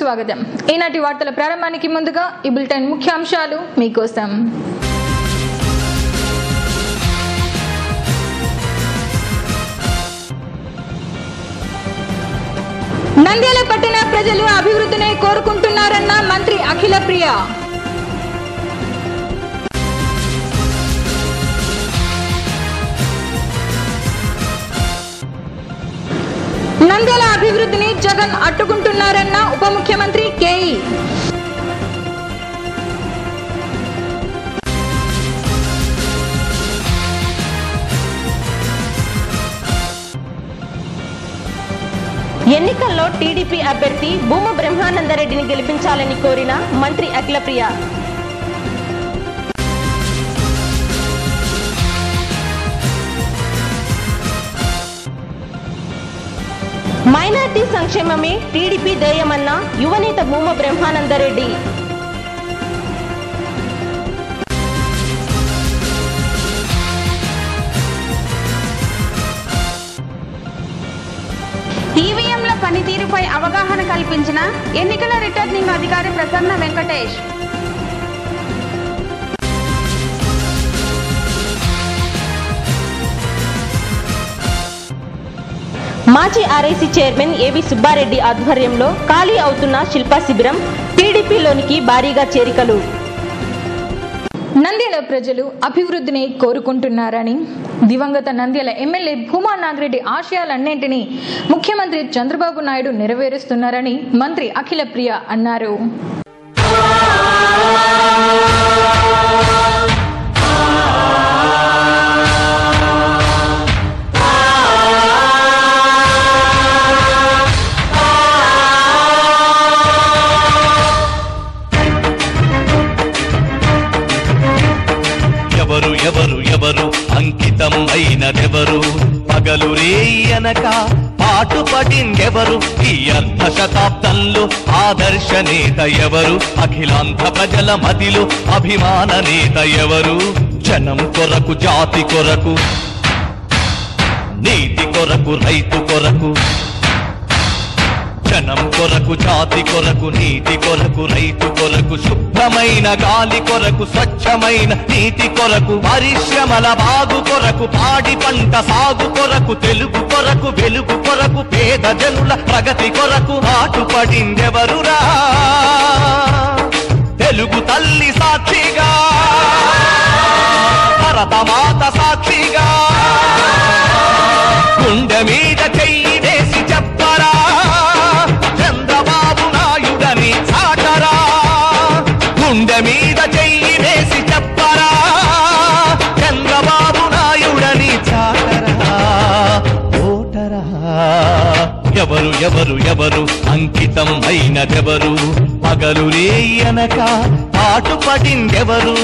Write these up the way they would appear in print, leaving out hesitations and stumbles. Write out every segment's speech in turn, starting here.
స్వాగతం. ఈనాటి వార్తల ప్రారంభానికి ముందుగా ఈ బులెటిన్ ముఖ్యాంశాలు మీకోసం. నంద్యాల పట్టణ ప్రజలు అభివృద్ధిని కోరుకుంటున్నారన్న మంత్రి అఖిలప్రియ. నంద్యాల అభివృద్ధిని జగన్ అడ్డుకుంటున్నారన్న ఉప ముఖ్యమంత్రి కేఈ. ఎన్నికల్లో టీడీపీ అభ్యర్థి భూమ బ్రహ్మానందరెడ్డిని గెలిపించాలని కోరిన మంత్రి అఖిలప్రియ. మైనార్టీ సంక్షేమమే టీడీపీ ధ్యేయమన్న యువనేత భూమ బ్రహ్మానందరెడ్డి. ఈవీఎంల పనితీరుపై అవగాహన కల్పించిన ఎన్నికల రిటర్నింగ్ అధికారి ప్రసన్న వెంకటేష్. మాజీ ఆర్ఐసీ చైర్మన్ ఏవి సుబ్బారెడ్డి ఆధ్వర్యంలో ఖాళీ అవుతున్న శిల్పా శిబిరం, టీడీపీలోనికి భారీగా చేరికలు. నంద్యాల ప్రజలు అభివృద్ధిని కోరుకుంటున్నారని దివంగత నంద్యాల ఎమ్మెల్యే భూమా నాగిరెడ్డి ఆశయాలన్నింటినీ ముఖ్యమంత్రి చంద్రబాబు నాయుడు నెరవేరుస్తున్నారని మంత్రి అఖిలప్రియ అన్నారు. ఎవరు అంకితం అయినదెవరు, పగలు రేయనక పాటు పడిందెవరు, ఈ అర్ధ శతాబ్దంలో ఆదర్శ నేత ఎవరు, అఖిలాంధ్ర ప్రజల మదిలో అభిమాన నేత ఎవరు, జనం కొరకు జాతి కొరకు నీతి కొరకు రైతు కొరకు, జనం కొరకు జాతి కొరకు నీతి కొరకు రైతు కొరకు, శుభ్రమైన గాలి కొరకు స్వచ్ఛమైన నీతి కొరకు, పరిశ్రమల బాగు కొరకు పాడి పంట సాగు కొరకు, తెలుగు కొరకు వెలుగు కొరకు పేద జనుల ప్రగతి కొరకు పాటుపడిందెవరురా, తెలుగు తల్లి సాక్షిగా భరతమాత సాక్షిగా గుండె మీద చెయ్యి వేసి చెప్పరా, చంద్రబాబు నాయుడని చాటరా, గుండె మీద చెయ్యి వేసి చెప్పరా, చంద్రబాబు నాయుడని చాటరా, ఓటరా. ఎవరు అంకితం అయినదెవరు, పగలు రేయనక పాటుపడిందెవరు.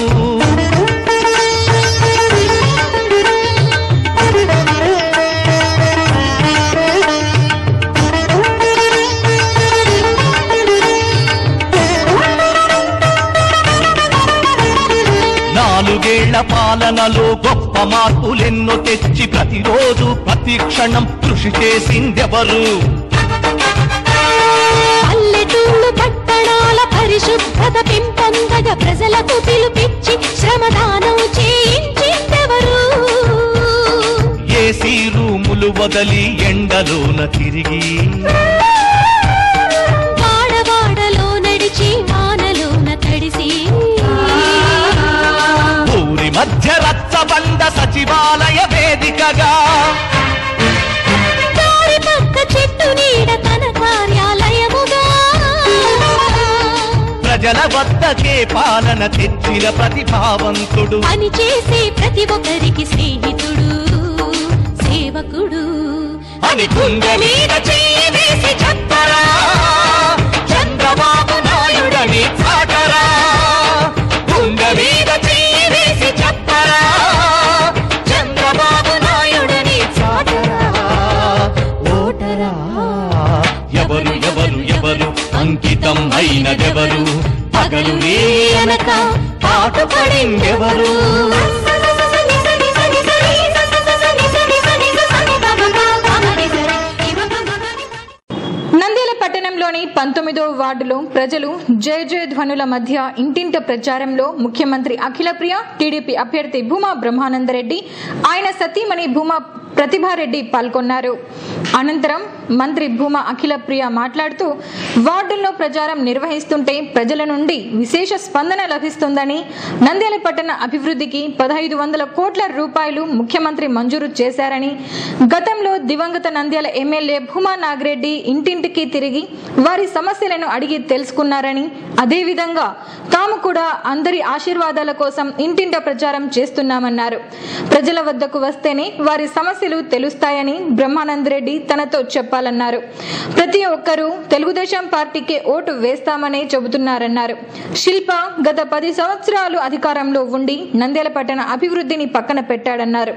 నాలుగేళ్ల పాలనలో గొప్ప మార్పులెన్నో తెచ్చి ప్రతిరోజు ప్రతి క్షణం కృషి చేసిందెవరు, పల్లెటూళ్ళు పట్టణాల పరిశుభ్రత పెంపొందగా ప్రజలకు పిలుపిచ్చి శ్రమదానం చేయించిందెవరు, ఏసీ రూములు వదలి ఎండలోన తిరిగి వాడవాడలో నడిచి వానలోన తడిసి ఊరి మధ్య రచ్చబండ సచివాలయ వేదికగా దారి పక్క చెట్టు నీడ తన కార్యాలయముగా ప్రజల వద్దకే పాలన తెచ్చిన ప్రతిభావంతుడు, పని చేసే ప్రతి ఒక్కరికి స్నేహితుడు సేవకుడు అని గుండె మీద చెయ్యి వేసి చెప్పరా, చంద్రబాబు నాయుడని చాటరా, గుండె మీద చెయ్యి వేసి చెప్పరా, చంద్రబాబు నాయుడని చాటరా, ఓటరా. ఎవరు అంకితం అయినదెవరు, పగలు రేయనక పాటుపడిందెవరు. నంద్యాల పట్టణంలోని నగరంలోని 19వ వార్డులో ప్రజలు జయ జయ ధ్వనుల మధ్య ఇంటింట ప్రచారంలో ముఖ్యమంత్రి అఖిలప్రియ, టీడీపీ అభ్యర్థి భూమా బ్రహ్మానందరెడ్డి, ఆయన సతీమణి భూమా ప్రతిభారెడ్డి పాల్గొన్నారు. అనంతరం మంత్రి భూమా అఖిలప్రియ మాట్లాడుతూ వార్డుల్లో ప్రచారం నిర్వహిస్తుంటే ప్రజల నుండి విశేష స్పందన లభిస్తుందని, నంద్యాల పట్టణ అభివృద్ధికి 1500 కోట్ల రూపాయలు ముఖ్యమంత్రి మంజూరు చేశారని, గతంలో దివంగత నంద్యాల ఎమ్మెల్యే భూమా నాగిరెడ్డి ఇంటింటికి తిరిగి వారి సమస్యలను అడిగి తెలుసుకున్నారని, అదేవిధంగా తాము కూడా అందరి ఆశీర్వాదాల కోసం ఇంటింట ప్రచారం చేస్తున్నామన్నారు. ప్రజల వద్దకు వస్తేనే వారి సమస్యలు తెలుస్తాయని బ్రహ్మానందరెడ్డి తనతో చెప్పాలన్నారు. ప్రతి ఒక్కరూ తెలుగుదేశం పార్టీకే ఓటు వేస్తామనే చెబుతున్నారన్నారు. శిల్ప గత 10 సంవత్సరాలు అధికారంలో ఉండి నంద్యాల పట్టణ అభివృద్ధిని పక్కన పెట్టాడన్నారు.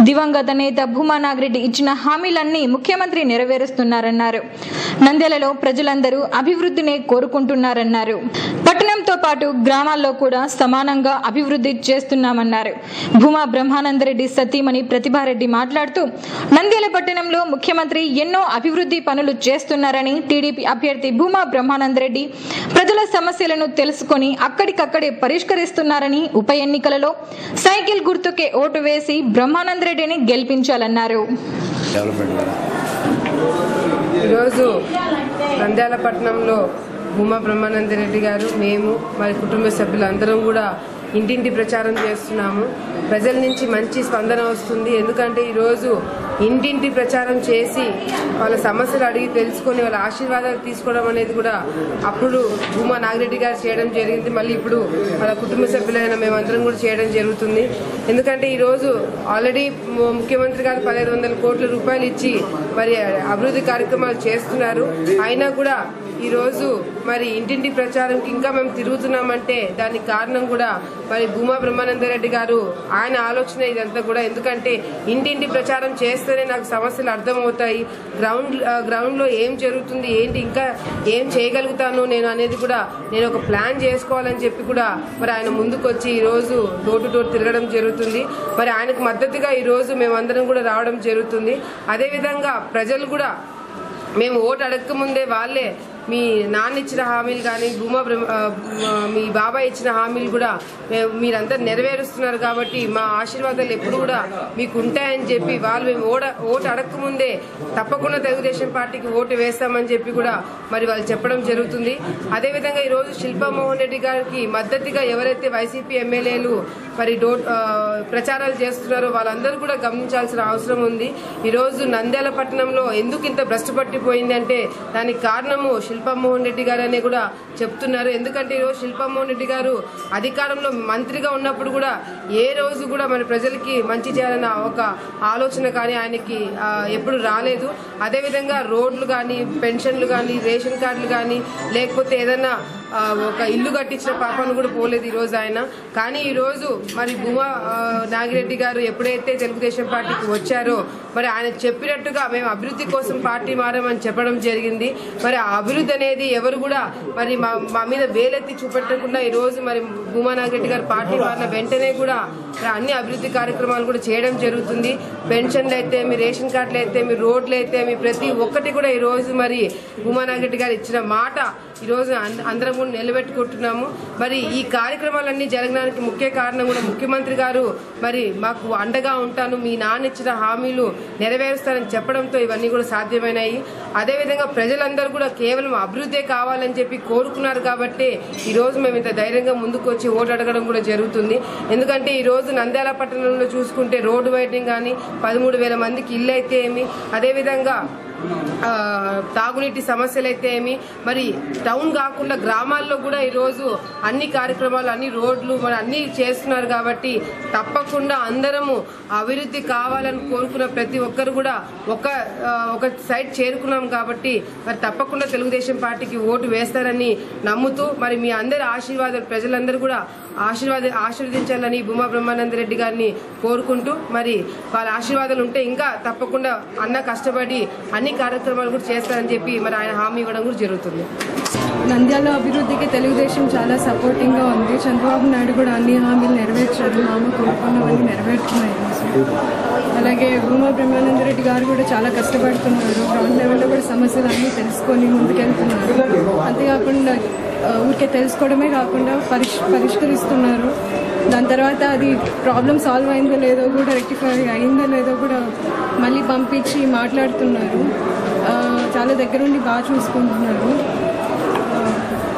దివంగత నేత భూమా నాగిరెడ్డి ఇచ్చిన హామీలన్నీ ముఖ్యమంత్రి నెరవేరుస్తున్నారన్నారు. నంద్యాలలో ప్రజలందరూ అభివృద్ధినే కోరుకుంటున్నారన్నారు. పట్టణంతో పాటు గ్రామాల్లో కూడా సమానంగా అభివృద్ధి చేస్తున్నామన్నారు. భూమా బ్రహ్మానందరెడ్డి సతీమణి ప్రతిభారెడ్డి మాట్లాడుతూ నంద్యాల పట్టణంలో ముఖ్యమంత్రి ఎన్నో అభివృద్ధి పనులు చేస్తున్నారని, టీడీపీ అభ్యర్థి భూమా బ్రహ్మానందరెడ్డి ప్రజల సమస్యలను తెలుసుకొని అక్కడికక్కడే పరిష్కరిస్తున్నారని, ఉప ఎన్నికలలో సైకిల్ గుర్తుకే ఓటు వేసి బ్రహ్మానందరెడ్డిని గెలిపించాలన్నారు. ఈరోజు నంద్యాల పట్టణంలో భూమా బ్రహ్మానందరెడ్డి గారు, మేము మరి కుటుంబ సభ్యులందరం కూడా ఇంటింటి ప్రచారం చేస్తున్నాము. ప్రజల నుంచి మంచి స్పందన వస్తుంది. ఎందుకంటే ఈరోజు ఇంటింటి ప్రచారం చేసి వాళ్ళ సమస్యలు అడిగి తెలుసుకొని వాళ్ళ ఆశీర్వాదాలు తీసుకోవడం అనేది కూడా అప్పుడు భూమా నాగిరెడ్డి గారు చేయడం జరిగింది. మళ్ళీ ఇప్పుడు వాళ్ళ కుటుంబ సభ్యులైన మేమందరం కూడా చేయడం జరుగుతుంది. ఎందుకంటే ఈరోజు ఆల్రెడీ ముఖ్యమంత్రి గారు 1500 కోట్ల రూపాయలు ఇచ్చి మరి అభివృద్ధి కార్యక్రమాలు చేస్తున్నారు. అయినా కూడా ఈరోజు మరి ఇంటింటి ప్రచారంకి ఇంకా మేము తిరుగుతున్నామంటే దానికి కారణం కూడా మరి భూమా బ్రహ్మానందరెడ్డి గారు, ఆయన ఆలోచన ఇదంతా కూడా. ఎందుకంటే ఇంటింటి ప్రచారం చేస్తేనే నాకు సమస్యలు అర్థమవుతాయి, గ్రౌండ్లో ఏం జరుగుతుంది, ఏంటి ఇంకా ఏం చేయగలుగుతాను నేను అనేది కూడా నేను ఒక ప్లాన్ చేసుకోవాలని చెప్పి కూడా మరి ఆయన ముందుకు వచ్చి ఈరోజు డోర్ టు డోర్ తిరగడం జరుగుతుంది. మరి ఆయనకు మద్దతుగా ఈరోజు మేమందరం కూడా రావడం జరుగుతుంది. అదేవిధంగా ప్రజలు కూడా మేము ఓటు అడగకముందే వాళ్ళే మీ నాన్న ఇచ్చిన హామీలు కానీ మీ బాబాయ్ ఇచ్చిన హామీలు కూడా మీరంతా నెరవేరుస్తున్నారు కాబట్టి మా ఆశీర్వాదాలు ఎప్పుడు కూడా మీకు ఉంటాయని చెప్పి వాళ్ళు మేము ఓటు అడగకముందే తప్పకుండా తెలుగుదేశం పార్టీకి ఓటు వేస్తామని చెప్పి కూడా మరి వాళ్ళు చెప్పడం జరుగుతుంది. అదేవిధంగా ఈరోజు శిల్పామోహన్ రెడ్డి గారికి మద్దతుగా ఎవరైతే వైసీపీ ఎమ్మెల్యేలు మరి ప్రచారాలు చేస్తున్నారో వాళ్ళందరూ కూడా గమనించాల్సిన అవసరం ఉంది. ఈరోజు నంద్యాల పట్టణంలో ఎందుకు ఇంత భ్రష్టు పట్టిపోయింది అంటే దానికి కారణము శిల్పామోహన్ రెడ్డి గారు అనే కూడా చెప్తున్నారు. ఎందుకంటే ఈరోజు శిల్పామోహన్ రెడ్డి గారు అధికారంలో మంత్రిగా ఉన్నప్పుడు కూడా ఏ రోజు కూడా మన ప్రజలకి మంచి చేయాలన్న ఒక ఆలోచన కానీ ఆయనకి ఎప్పుడు రాలేదు. అదేవిధంగా రోడ్లు కానీ, పెన్షన్లు కానీ, రేషన్ కార్డులు కానీ, లేకపోతే ఏదైనా ఒక ఇల్లు కట్టించిన పాపను కూడా పోలేదు ఈరోజు ఆయన. కానీ ఈరోజు మరి భూమా నాగిరెడ్డి గారు ఎప్పుడైతే తెలుగుదేశం పార్టీకి వచ్చారో మరి ఆయన చెప్పినట్టుగా మేము అభివృద్ధి కోసం పార్టీ మారామని చెప్పడం జరిగింది. మరి ఆ అభివృద్ధి అనేది ఎవరు కూడా మరి మా మీద వేలెత్తి చూపెట్టకుండా ఈరోజు మరి భూమా నాగిరెడ్డి గారు పార్టీ మారిన వెంటనే కూడా అన్ని అభివృద్ధి కార్యక్రమాలు కూడా చేయడం జరుగుతుంది. పెన్షన్లు అయితే మీ, రేషన్ కార్డులు అయితే మీ, రోడ్లు అయితే మీ, ప్రతి ఒక్కటి కూడా ఈరోజు మరి భూమా నాగిరెడ్డి గారు ఇచ్చిన మాట ఈరోజు అందరం కూడా నిలబెట్టుకుంటున్నాము. మరి ఈ కార్యక్రమాలన్నీ జరగడానికి ముఖ్య కారణం కూడా ముఖ్యమంత్రి గారు మరి మాకు అండగా ఉంటాను, మీ నాన్న ఇచ్చిన హామీలు నెరవేరుస్తానని చెప్పడంతో ఇవన్నీ కూడా సాధ్యమైనాయి. అదేవిధంగా ప్రజలందరూ కూడా కేవలం అభివృద్ధే కావాలని చెప్పి కోరుకున్నారు కాబట్టి ఈరోజు మేము ఇంత ధైర్యంగా ముందుకు వచ్చి ఓటు అడగడం కూడా జరుగుతుంది. ఎందుకంటే ఈరోజు నంద్యాల పట్టణంలో చూసుకుంటే రోడ్డు వైడింగ్ కానీ 13,000 మందికి ఇల్లు అయితే ఏమి, అదేవిధంగా తాగునీటి సమస్యలు అయితే ఏమి, మరి టౌన్ కాకుండా గ్రామాల్లో కూడా ఈరోజు అన్ని కార్యక్రమాలు, అన్ని రోడ్లు మరి అన్ని చేస్తున్నారు. కాబట్టి తప్పకుండా అందరము అభివృద్ధి కావాలని కోరుకున్న ప్రతి ఒక్కరు కూడా ఒక సైడ్ చేరుకున్నాం కాబట్టి మరి తప్పకుండా తెలుగుదేశం పార్టీకి ఓటు వేస్తారని నమ్ముతూ మరి మీ అందరి ఆశీర్వాదాలు ప్రజలందరూ కూడా ఆశీర్వదించాలని భూమా బ్రహ్మానందరెడ్డి గారిని కోరుకుంటూ, మరి వాళ్ళ ఆశీర్వాదాలు ఉంటే ఇంకా తప్పకుండా అన్న కష్టపడి అన్ని కార్యక్రమాలు కూడా చేస్తారని చెప్పి మరి ఆయన హామీ ఇవ్వడం కూడా జరుగుతుంది. నంద్యాల అభివృద్ధికి తెలుగుదేశం చాలా సపోర్టింగ్గా ఉంది. చంద్రబాబు నాయుడు కూడా అన్ని హామీలు నెరవేర్చారు, మామ కోరుకున్నవన్నీ నెరవేర్చుకున్నారు. అలాగే భూమా బ్రహ్మానందరెడ్డి గారు కూడా చాలా కష్టపడుతున్నారు. గ్రౌండ్ లెవెల్లో కూడా సమస్యలు అన్నీ తెలుసుకొని ముందుకెళ్తున్నారు. అంతేకాకుండా ఊరికే తెలుసుకోవడమే కాకుండా పరిష్కరిస్తున్నారు. దాని తర్వాత అది ప్రాబ్లం సాల్వ్ అయిందో లేదో కూడా, రెక్టిఫై అయిందో లేదో కూడా మళ్ళీ పంపించి మాట్లాడుతున్నారు. చాలా దగ్గరుండి బాగా చూసుకుంటున్నారు.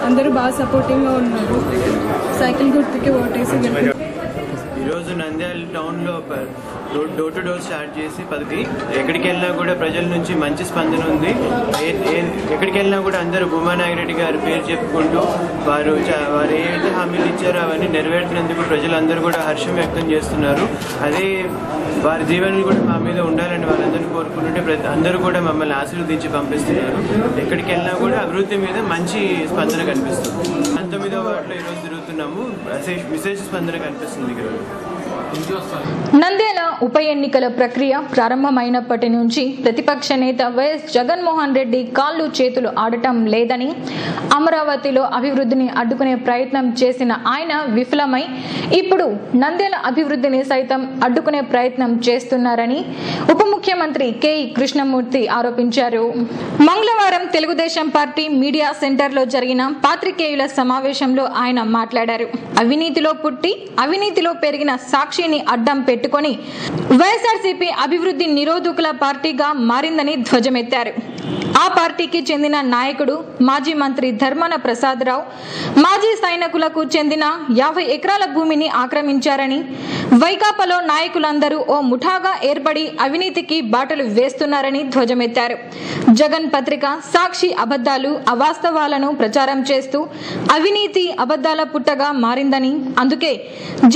అందరూ బాగా సపోర్టింగ్గా ఉన్నారు. సైకిల్ గుర్తుకి ఓటేసి ఈరోజు నంద్యాల టౌన్లో డోర్ టు డోర్ స్టార్ట్ చేసి 10కి ఎక్కడికి వెళ్ళినా కూడా ప్రజల నుంచి మంచి స్పందన ఉంది. ఎక్కడికి వెళ్ళినా కూడా అందరూ భూమా నాగిరెడ్డి గారి పేరు చెప్పుకుంటూ వారు ఏవైతే హామీలు ఇచ్చారో అవన్నీ నెరవేర్చినందుకు ప్రజలందరూ కూడా హర్షం వ్యక్తం చేస్తున్నారు. అదే వారి జీవనాలు కూడా మా మీద ఉండాలని వాళ్ళందరూ కోరుకుంటుంటే అందరూ కూడా మమ్మల్ని ఆశీర్వదించి పంపిస్తున్నారు. ఎక్కడికి వెళ్ళినా కూడా అభివృద్ధి మీద మంచి స్పందన కనిపిస్తుంది. 19వ వార్డులో ఈరోజు తిరుగుతున్నాము. విశేష స్పందన కనిపిస్తుంది ఈరోజు. నంద్యాల ఉప ఎన్నికల ప్రక్రియ ప్రారంభమైనప్పటి నుంచి ప్రతిపక్ష నేత వైఎస్ జగన్మోహన్ రెడ్డి కాళ్ళు చేతులు ఆడటం లేదని, అమరావతిలో అభివృద్ధిని అడ్డుకునే ప్రయత్నం చేసిన ఆయన విఫలమై ఇప్పుడు నంద్యాల అభివృద్ధిని సైతం అడ్డుకునే ప్రయత్నం చేస్తున్నారని ఉప ముఖ్యమంత్రి కెఈ కృష్ణమూర్తి ఆరోపించారు. మంగళవారం తెలుగుదేశం పార్టీ మీడియా సెంటర్లో జరిగిన పాత్రికేయుల సమావేశంలో ఆయన మాట్లాడారు. అవినీతిలో పుట్టి అవినీతిలో పెరిగిన సాక్షిని అడ్డం పెట్టుకొని వైఎస్ఆర్సీపీ అభివృద్ధి నిరోధకుల పార్టీగా మారిందని ధ్వజమెత్తారు. ఆ పార్టీకి చెందిన నాయకుడు మాజీ మంత్రి ధర్మాన ప్రసాదరావు మాజీ సైనికులకు చెందిన 50 ఎకరాల భూమిని ఆక్రమించారని, వైకాపాలో నాయకులందరూ ఓ ముఠాగా ఏర్పడి అవినీతికి బాటలు వేస్తున్నారని ధ్వజమెత్తారు. జగన్ పత్రిక సాక్షి అబద్ధాలు అవాస్తవాలను ప్రచారం చేస్తూ అవినీతి అబద్ధాల పుట్టగా మారిందని, అందుకే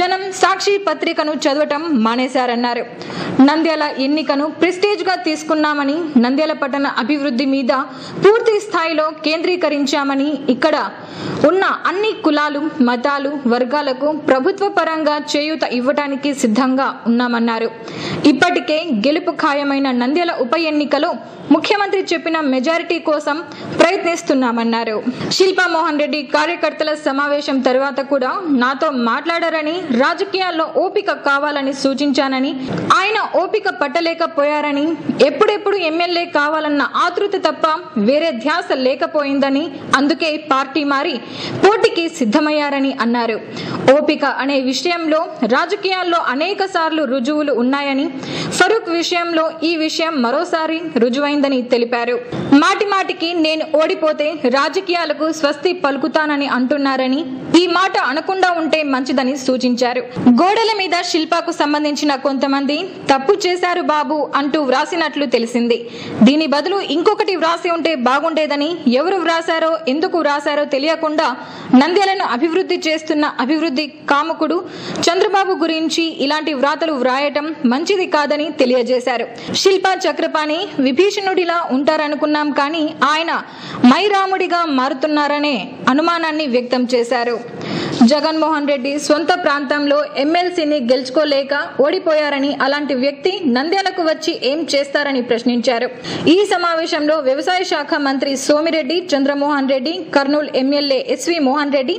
జనం సాక్షి పత్రికను చదవటం మానేశారన్నారు. నంద్యాల ఎన్నికను ప్రెస్టేజ్ గా తీసుకున్నామని, నంద్యాల పట్టణ అభివృద్ధి మీద పూర్తి స్థాయిలో కేంద్రీకరించామని, ఇక్కడ ఉన్న అన్ని కులాలు మతాలు వర్గాలకు ప్రభుత్వ పరంగా చేయూత ఇవ్వటానికి సిద్ధంగా ఉన్నామన్నారు. ఇప్పటికే గెలుపు ఖాయమైన నంద్యాల ఉప ఎన్నికలో ముఖ్యమంత్రి చెప్పిన మెజారిటీ కోసం ప్రయత్నిస్తున్నామన్నారు. శిల్పా మోహన్ రెడ్డి కార్యకర్తల సమావేశం తర్వాత కూడా నాతో మాట్లాడారని, రాజకీయాల్లో ఓపిక కావాలని సూచించానని, ఆయన ఓపిక పట్టలేకపోయారని, ఎప్పుడెప్పుడు ఎమ్మెల్యే కావాలన్న ఆతృత తప్ప వేరే ధ్యాస లేకపోయిందని, అందుకే పార్టీ మారి పోటీకి సిద్ధమయ్యారని అన్నారు. ఓపిక అనే విషయంలో రాజకీయాల్లో అనేక సార్లు రుజువులు ఉన్నాయని, ఫరూక్ విషయంలో ఈ విషయం మరోసారి రుజువైందని తెలిపారు. మాటి మాటికి నేను ఓడిపోతే రాజకీయాలకు స్వస్తి పలుకుతానని అంటున్నారని, ఈ మాట అనకుండా ఉంటే మంచిదని సూచించారు. గోడల మీద శిల్పాకు సంబంధించిన కొంతమంది తప్పు చేశారు బాబు అంటూ వ్రాసినట్లు తెలిసింది. దీని బదులు ఇంకొకటి వ్రాసి ఉంటే బాగుండేదని, ఎవరు వ్రాసారో ఎందుకు వ్రాసారో తెలియకుండా నంద్యాలను అభివృద్ధి చేస్తున్న అభివృద్ధి కాముకుడు చంద్రబాబు గురించి ఇలాంటి వ్రాతలు వ్రాయటం మంచిది కాదని తెలియజేశారు. శిల్పా చక్రపాణి విభీషణుడిలా ఉంటారనుకున్నాం కానీ ఆయన మైరాముడిగా మారుతున్నారనే అనుమానాన్ని వ్యక్తం చేశారు. జగన్మోహన్ రెడ్డి సొంత ప్రాంతంలో ఎమ్మెల్సీని గెలుచుకోలేక ఓడిపోయారని, అలాంటి వ్యక్తి నంద్యాలకు వచ్చి ఏం చేస్తారని ప్రశ్నించారు. ఈ సమావేశంలో వ్యవసాయ శాఖ మంత్రి Somireddy Chandramohan Reddy, Kurnool MLA SV Mohan Reddy,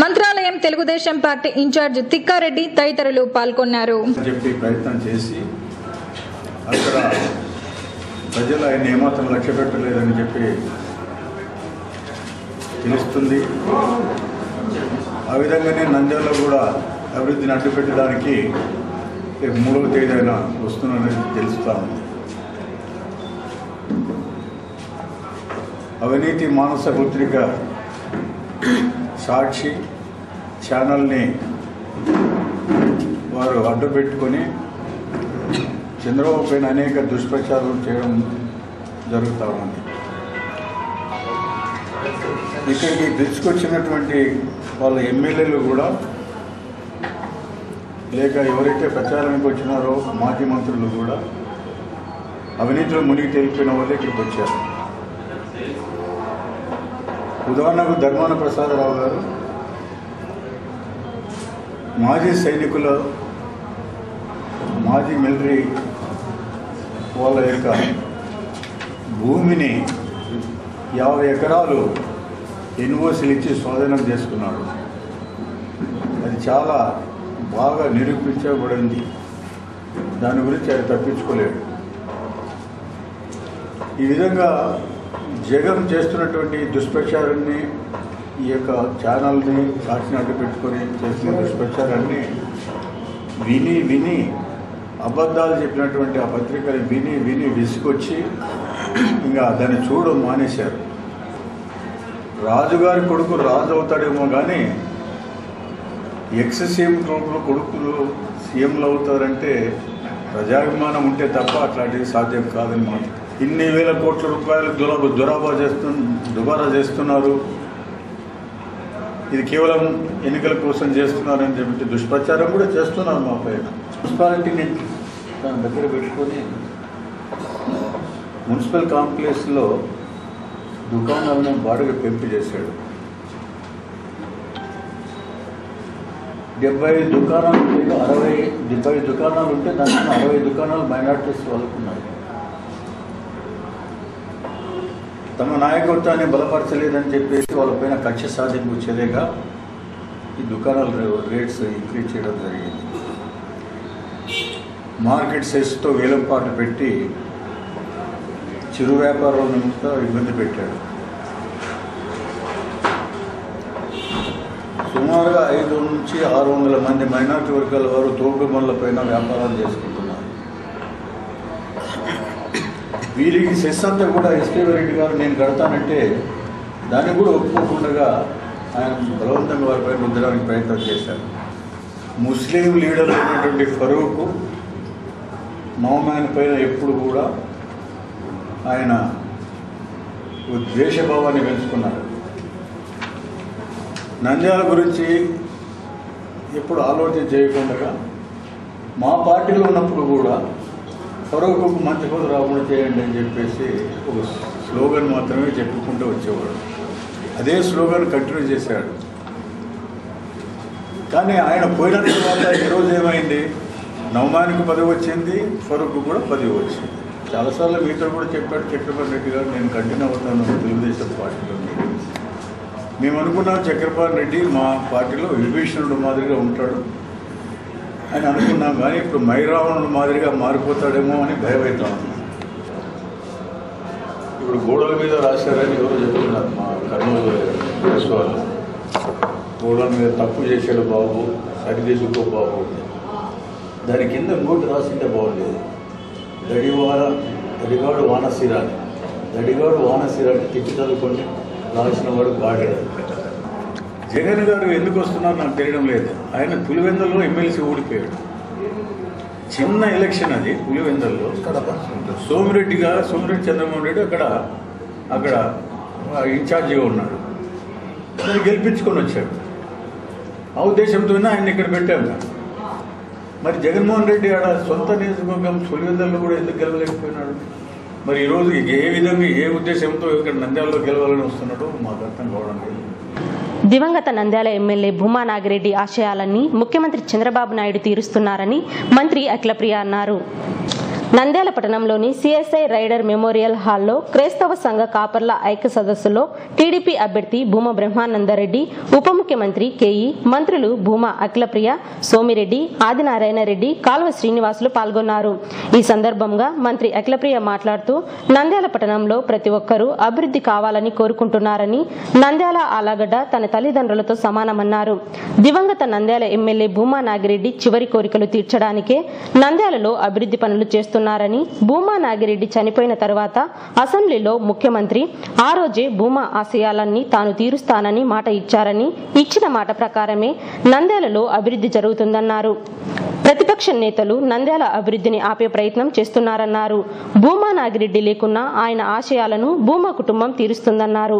Mantralayam Telugu Desam party incharge Tikkareddy తదితరులు పాల్గొన్నారు. ప్రజలు ఆయన ఏమాత్రం లక్ష్య పెట్టలేదని చెప్పి తెలుస్తుంది. ఆ విధంగానే నంద్యాలలో కూడా అభివృద్ధిని అడ్డుపెట్టడానికి 3వ తేదీన వస్తున్నది తెలుస్తాము. అవినీతి మానస పత్రిక సాక్షి ఛానల్ని వారు అడ్డుపెట్టుకొని చంద్రబాబు పైన అనేక దుష్ప్రచారం చేయడం జరుగుతూ ఉంది. ఇక్కడికి తీసుకొచ్చినటువంటి వాళ్ళ ఎమ్మెల్యేలు కూడా, లేక ఎవరైతే ప్రచారానికి వచ్చినారో మాజీ మంత్రులు కూడా అవినీతిలో మునిగి తేలిపోయిన వాళ్ళే ఇక్కడికి వచ్చారు. ఉదాహరణకు ధర్మాన ప్రసాదరావు గారు మాజీ సైనికుల మాజీ మిలిటరీ వాళ్ళ యొక్క భూమిని 50 ఎకరాలు ఎన్ఓసీలు ఇచ్చి స్వాధీనం చేసుకున్నాడు. అది చాలా బాగా నిరూపించబడింది. దాని గురించి ఆయన తప్పించుకోలేడు. ఈ విధంగా జగన్ చేస్తున్నటువంటి దుష్ప్రచారాన్ని, ఈ యొక్క ఛానల్ని సాక్షిని పెట్టుకొని చేస్తున్న దుష్ప్రచారాన్ని విని అబద్ధాలు చెప్పినటువంటి ఆ పత్రికలు విని విసుకొచ్చి ఇంకా దాన్ని చూడడం మానేశారు. రాజుగారి కొడుకు రాజు అవుతాడేమో కానీ ఎక్స్-సీఎం కొడుకులు సీఎంలు అవుతారంటే ప్రజాభిమానం ఉంటే తప్ప అట్లాంటివి సాధ్యం కాదని మాట. ఇన్ని వేల కోట్ల రూపాయలు దుబారా చేస్తున్నారు, ఇది కేవలం ఎన్నికల కోసం చేస్తున్నారని చెప్పి దుష్ప్రచారం కూడా చేస్తున్నారు మా పైన. మున్సిపాలిటీని తన దగ్గర పెట్టుకొని మున్సిపల్ కాంప్లెక్స్లో దుకాణాలను బాడుగ పెంపు చేశాడు. 70 దుకాణాలు ఉంటే 70 దుకాణాలు ఉంటే దాంట్లో 60 దుకాణాలు మైనారిటీస్ వాళ్ళకు ఉన్నాయి. తమ నాయకత్వాన్ని బలపరచలేదని చెప్పేసి వాళ్ళపైన కక్ష సాధింపు చర్యగా ఈ దుకాణాల రేట్స్ ఇంక్రీజ్ చేయడం జరిగింది. మార్కెట్ సెస్తో వేలంపాటు పెట్టి చిరు వ్యాపారులంతా ఇబ్బంది పెట్టాడు. సుమారుగా 500 నుంచి 600 మంది మైనారిటీ వర్గాల వారు తోపుడుమల్ల పైన వ్యాపారాలు చేసుకుంటున్నారు. వీరికి సెస్ అంతా కూడా ఎస్కే రెడ్డి గారు నేను కడతానంటే దాన్ని కూడా ఒప్పుకోకుండా ఆయన బలవంతంగా వారిపై రుద్దడానికి ప్రయత్నం చేశారు. ముస్లిం లీడర్ అయినటువంటి ఫరూక్ నవమాన్ పైన ఎప్పుడు కూడా ఆయన ద్వేషభావాన్ని పెంచుకున్నారు. నంద్యాల గురించి ఎప్పుడు ఆలోచన చేయకుండా మా పార్టీలో ఉన్నప్పుడు కూడా ఫరూక్ మంచి పదవి రాకుండా చేయండి అని చెప్పేసి ఒక స్లోగన్ మాత్రమే చెప్పుకుంటూ వచ్చేవాడు. అదే స్లోగన్ కంటిన్యూ చేశాడు. కానీ ఆయన పోయిన తర్వాత ఈరోజు ఏమైంది, నవమానికి పదవి వచ్చింది, ఫరూక్ కూడా పదవి వచ్చింది. చాలాసార్లు మీతో కూడా చెప్పాడు చక్రపాణి రెడ్డి గారు నేను కంటిన్యూ అవుతాను తెలుగుదేశం పార్టీలో. మేము అనుకున్నాం చక్రపాణి రెడ్డి మా పార్టీలో విభీషణుడు మాదిరిగా ఉంటాడు అని అనుకున్నాం, కానీ ఇప్పుడు మైరావణుడు మాదిరిగా మారిపోతాడేమో అని భయమవుతాం. ఇప్పుడు గోడల మీద రాశారని ఎవరు చెప్తున్నారు, మా కర్నూలు ప్రెస్ వాళ్ళు. గోడల మీద తప్పు చేశాడు బాబు, సరిదిద్దుకో బాబు. దాని కింద ఇంకోటి రాసింటే బాగుండేది, దడిగాడు వానశిరాని. దడిగాడు వానశిరాని తిట్టి చదువుకొని రాసిన వాడు గాడాడు. జగన్ గారు ఎందుకు వస్తున్నారో నాకు తెలియడం లేదు. ఆయన పులివెందుల్లో ఎమ్మెల్సీ ఓడిపోయాడు. చిన్న ఎలక్షన్ అది పులివెందుల్లో. సోమిరెడ్డి చంద్రమోహన్ రెడ్డి అక్కడ ఇన్ఛార్జిగా ఉన్నాడు. దాన్ని గెలిపించుకొని వచ్చాడు. ఆ ఉద్దేశంతోనే ఆయన ఇక్కడ పెట్టాము. మరి జగన్మోహన్ రెడ్డి ఆడ సొంత నియోజకవర్గం పులివెందుల్లో కూడా ఎందుకు గెలవలేకపోయినాడు? మరి ఈరోజు ఏ విధంగా ఏ ఉద్దేశంతో ఇక్కడ నంద్యాలలో గెలవాలని వస్తున్నాడో మాకు అర్థం కావడం లేదు. దివంగత నంద్యాల ఎమ్మెల్యే భూమా నాగిరెడ్డి ఆశయాలన్నీ ముఖ్యమంత్రి చంద్రబాబు నాయుడు తీరుస్తున్నారని మంత్రి అఖిలప్రియ అన్నారు. నంద్యాల పట్టణంలోని సిఎస్ఐ రైడర్ మెమోరియల్ హాల్లో క్రైస్తవ సంఘ కాపర్ల ఐక్య సదస్సులో టీడీపీ అభ్యర్థి భూమా బ్రహ్మానందరెడ్డి, ఉప ముఖ్యమంత్రి కేఈ, మంత్రులు భూమా అఖిలప్రియ, సోమిరెడ్డి, ఆదినారాయణ రెడ్డి, కాల్వ శ్రీనివాసులు పాల్గొన్నారు. ఈ సందర్భంగా మంత్రి అఖిలప్రియ మాట్లాడుతూ నంద్యాల పట్టణంలో ప్రతి ఒక్కరూ అభివృద్ధి కావాలని కోరుకుంటున్నారని, నంద్యాల ఆలగడ్డ తన తల్లిదండ్రులతో సమానమన్నారు. దివంగత నంద్యాల ఎమ్మెల్యే భూమా నాగిరెడ్డి చివరి కోరికలు తీర్చడానికే నంద్యాలలో అభివృద్ధి పనులు చేస్తున్నారు. భూమా నాగిరెడ్డి చనిపోయిన తర్వాత అసెంబ్లీలో ముఖ్యమంత్రి ఆ రోజే భూమా ఆశయాలన్నీ తాను తీరుస్తానని మాట ఇచ్చారని, ఇచ్చిన మాట ప్రకారమే నంద్యాలలో అభివృద్ధి జరుగుతుందన్నారు. ప్రతిపక్ష నేతలు నంద్యాల అభివృద్ధిని ఆపే ప్రయత్నం చేస్తున్నారన్నారు. భూమా నాగిరెడ్డి లేకున్నా ఆయన ఆశయాలను భూమా కుటుంబం తీరుస్తుందన్నారు.